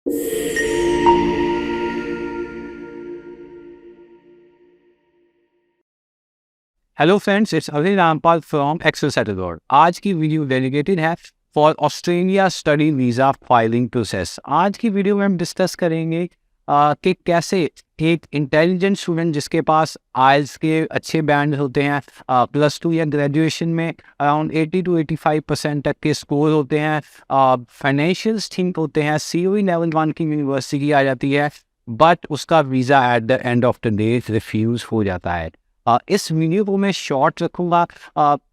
Hello friends, it's Ali Rampal from Excel Settle Abroad. आज की video dedicated है for Australia study visa filing process. आज की वीडियो में हम डिस्कस करेंगे कि कैसे एक इंटेलिजेंट स्टूडेंट जिसके पास आइल्स के अच्छे बैंड होते हैं, +2 या ग्रेजुएशन में अराउंड 80 to 85% तक के स्कोर होते हैं, फाइनेंशियल्स ठीक होते हैं, COE लेवल 1 की यूनिवर्सिटी की आ जाती है, बट उसका visa at the end of the day refuse हो जाता है। इस वीडियो को मैं शॉर्ट रखूँगा,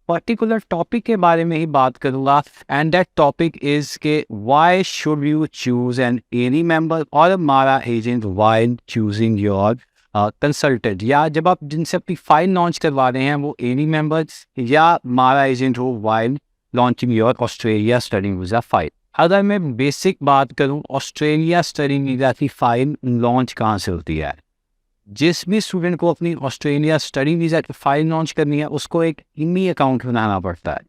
पर्टिकुलर टॉपिक के बारे में ही बात करूँगा, एंड दैट टॉपिक इज़ के why should you choose an any member और मारा agent while choosing your consultant. या जब आप जिनसे अपनी फाइल लॉन्च करवा रहे हैं वो एनी मेंबर या मारा एजेंट हो while launching your Australia study visa file. अगर मैं बेसिक बात करूँ, ऑस्ट्रेलिया स्टडी वीज़ा की फाइल लॉन्च कहाँ से होती है? जिस भी स्टूडेंट को अपनी ऑस्ट्रेलिया स्टडी वीज़ा की फाइल लॉन्च करनी है उसको एक IMI अकाउंट बनाना पड़ता है।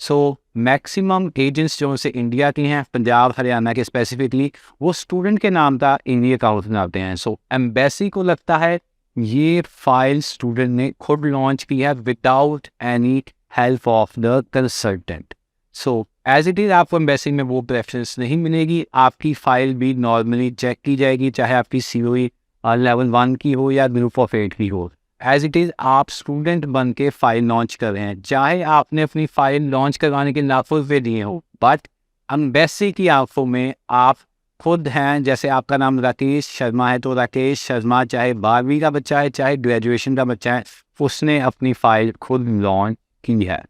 सो मैक्सिमम एजेंट्स जो से इंडिया के हैं, पंजाब हरियाणा के स्पेसिफिकली, वो स्टूडेंट के नाम का IMI अकाउंट बनाते हैं। सो एम्बेसी को लगता है ये फाइल स्टूडेंट ने खुद लॉन्च की है without any help of the consultant. So as it is आपको एम्बेसी में वो प्रेफरेंस नहीं मिलेगी। आपकी फ़ाइल भी नॉर्मली चेक की जाएगी, चाहे आपकी COE लेवल 1 की हो या ग्रुप ऑफ 8 की हो। एज इट इज़ आप स्टूडेंट बन के फाइल लॉन्च कर रहे हैं, चाहे आपने अपनी फाइल लॉन्च करवाने के लाखों रुपये दिए हो, बट एम्बेसी की आंखों में आप खुद हैं। जैसे आपका नाम राकेश शर्मा है तो राकेश शर्मा चाहे 12वीं का बच्चा है चाहे ग्रेजुएशन का बच्चा है, उसने अपनी फाइल खुद लॉन्च की है।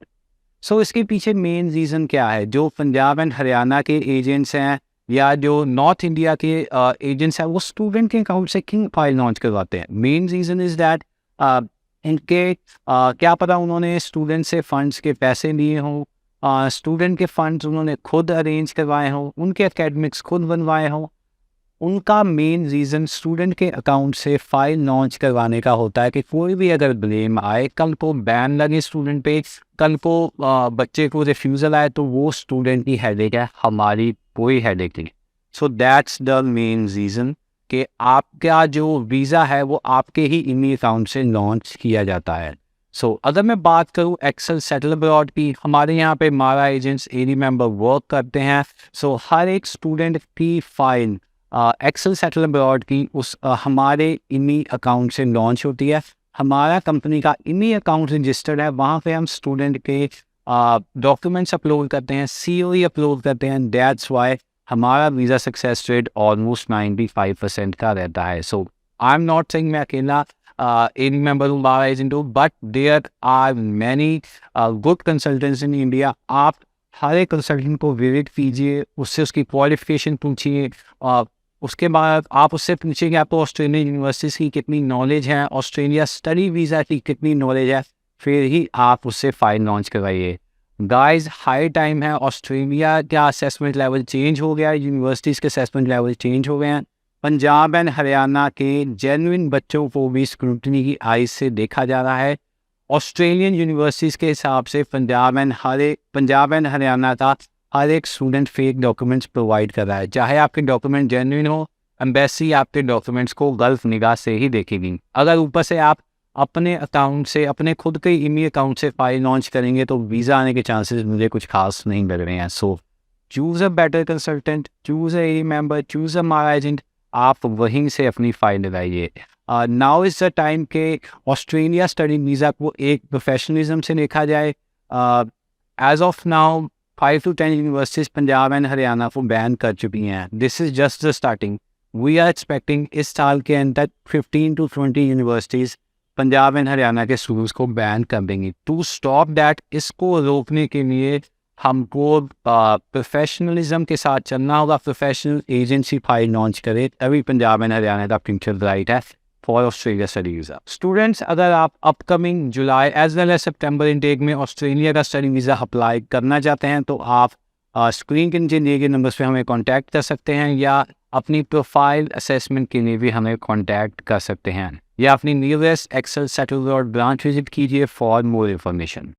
सो इसके पीछे मेन रीज़न क्या है? जो पंजाब एंड हरियाणा के एजेंट्स हैं या जो नॉर्थ इंडिया के एजेंट्स हैं, वो स्टूडेंट के अकाउंट से क्यों फाइल लॉन्च करवाते हैं? मेन रीज़न इज़ दैट इनके क्या पता उन्होंने स्टूडेंट से फंड्स के पैसे लिए हों, स्टूडेंट के फंड्स उन्होंने खुद अरेंज करवाए हों, उनके एकेडमिक्स खुद बनवाए हों। उनका मेन रीज़न स्टूडेंट के अकाउंट से फाइल लॉन्च करवाने का होता है कि कोई भी अगर ब्लेम आए, कल को बैन लगे स्टूडेंट पे, कल को बच्चे को रिफ्यूज़ल आए, तो वो स्टूडेंट की हेडेक है, हमारी कोई हेडेक नहीं। So that's the main reason कि आपका जो वीज़ा है वो आपके ही IMI अकाउंट से लॉन्च किया जाता है। सो अगर मैं बात करूँ एक्सेल सेटल अब्रॉड की, हमारे यहाँ पे मारा एजेंट्स एनी मेंबर वर्क करते हैं। सो हर एक स्टूडेंट की फाइल एक्सेल सेटल अब्रॉड की उस हमारे IMI अकाउंट से लॉन्च होती है। हमारा कंपनी का IMI अकाउंट रजिस्टर्ड है, वहाँ पे हम स्टूडेंट के डॉक्यूमेंट्स अपलोड करते हैं, COE अपलोड करते हैं। दैट्स वाई हमारा वीज़ा सक्सेस रेट ऑलमोस्ट 95% का रहता है। So I am not saying मैं अकेला एनी मेंबर हूँ, मारा एजेंट हूँ, but there are many good consultants in India. आप हर एक कंसल्टेंट को विजिट कीजिए, उससे उसकी क्वालिफिकेशन पूछिए, उसके बाद आप उससे पूछिए कि आपको ऑस्ट्रेलियन यूनिवर्सिटीज़ की कितनी नॉलेज है, ऑस्ट्रेलिया स्टडी वीज़ा की कितनी नॉलेज है, फिर ही आप उससे फाइल लॉन्च करवाइए। गाइस, हाई टाइम है, ऑस्ट्रेलिया का असेसमेंट लेवल चेंज हो गया है, यूनिवर्सिटीज़ के असेसमेंट लेवल चेंज हो गए हैं। पंजाब एंड हरियाणा के जेन्युइन बच्चों को भी स्क्रूटनी की आइज से देखा जा रहा है। ऑस्ट्रेलियन यूनिवर्सिटीज़ के हिसाब से पंजाब एंड हरियाणा का हर एक स्टूडेंट फेक डॉक्यूमेंट्स प्रोवाइड कर रहा है। चाहे आपके डॉक्यूमेंट जेन्युइन हो, एम्बेसी आपके डॉक्यूमेंट्स को गलत निगाह से ही देखेगी। अगर ऊपर से आप अपने अकाउंट से, अपने खुद के IMI अकाउंट से फाइल लॉन्च करेंगे तो वीज़ा आने के चांसेस मुझे कुछ खास नहीं लग रहे हैं। So choose a better consultant, choose a AE member, choose a MARA agent, आप वहीं से अपनी फाइल लगाइए। नाउ इज़ द टाइम के ऑस्ट्रेलिया स्टडी वीज़ा को एक प्रोफेशनलिज्म से देखा जाए। As of now 5 to 10 universities Punjab and Haryana को बैन कर चुकी हैं। This is just the starting. We are expecting इस साल के अंदर 15 to 20 universities Punjab and Haryana के स्टूडेंट्स को बैन कर देंगी। टू स्टॉप दैट, इसको रोकने के लिए हमको प्रोफेशनलिज्म के साथ चलना होगा। प्रोफेशनल एजेंसी फाइल लॉन्च करे, तभी पंजाब एंड हरियाणा का फ्यूचर ब्राइट है for Australia study visa. Students, अगर आप अपकमिंग जुलाई एज वेल एज सितंबर इनटेक में ऑस्ट्रेलिया का स्टडी वीज़ा अप्लाई करना चाहते हैं तो आप स्क्रीन के नीचे दिए गए नंबर्स पे हमें कांटेक्ट कर सकते हैं, या अपनी प्रोफाइल असेसमेंट के लिए भी हमें कांटेक्ट कर सकते हैं, या अपनी nearest Excel Settle Abroad branch visit कीजिए फॉर मोर इन्फॉर्मेशन।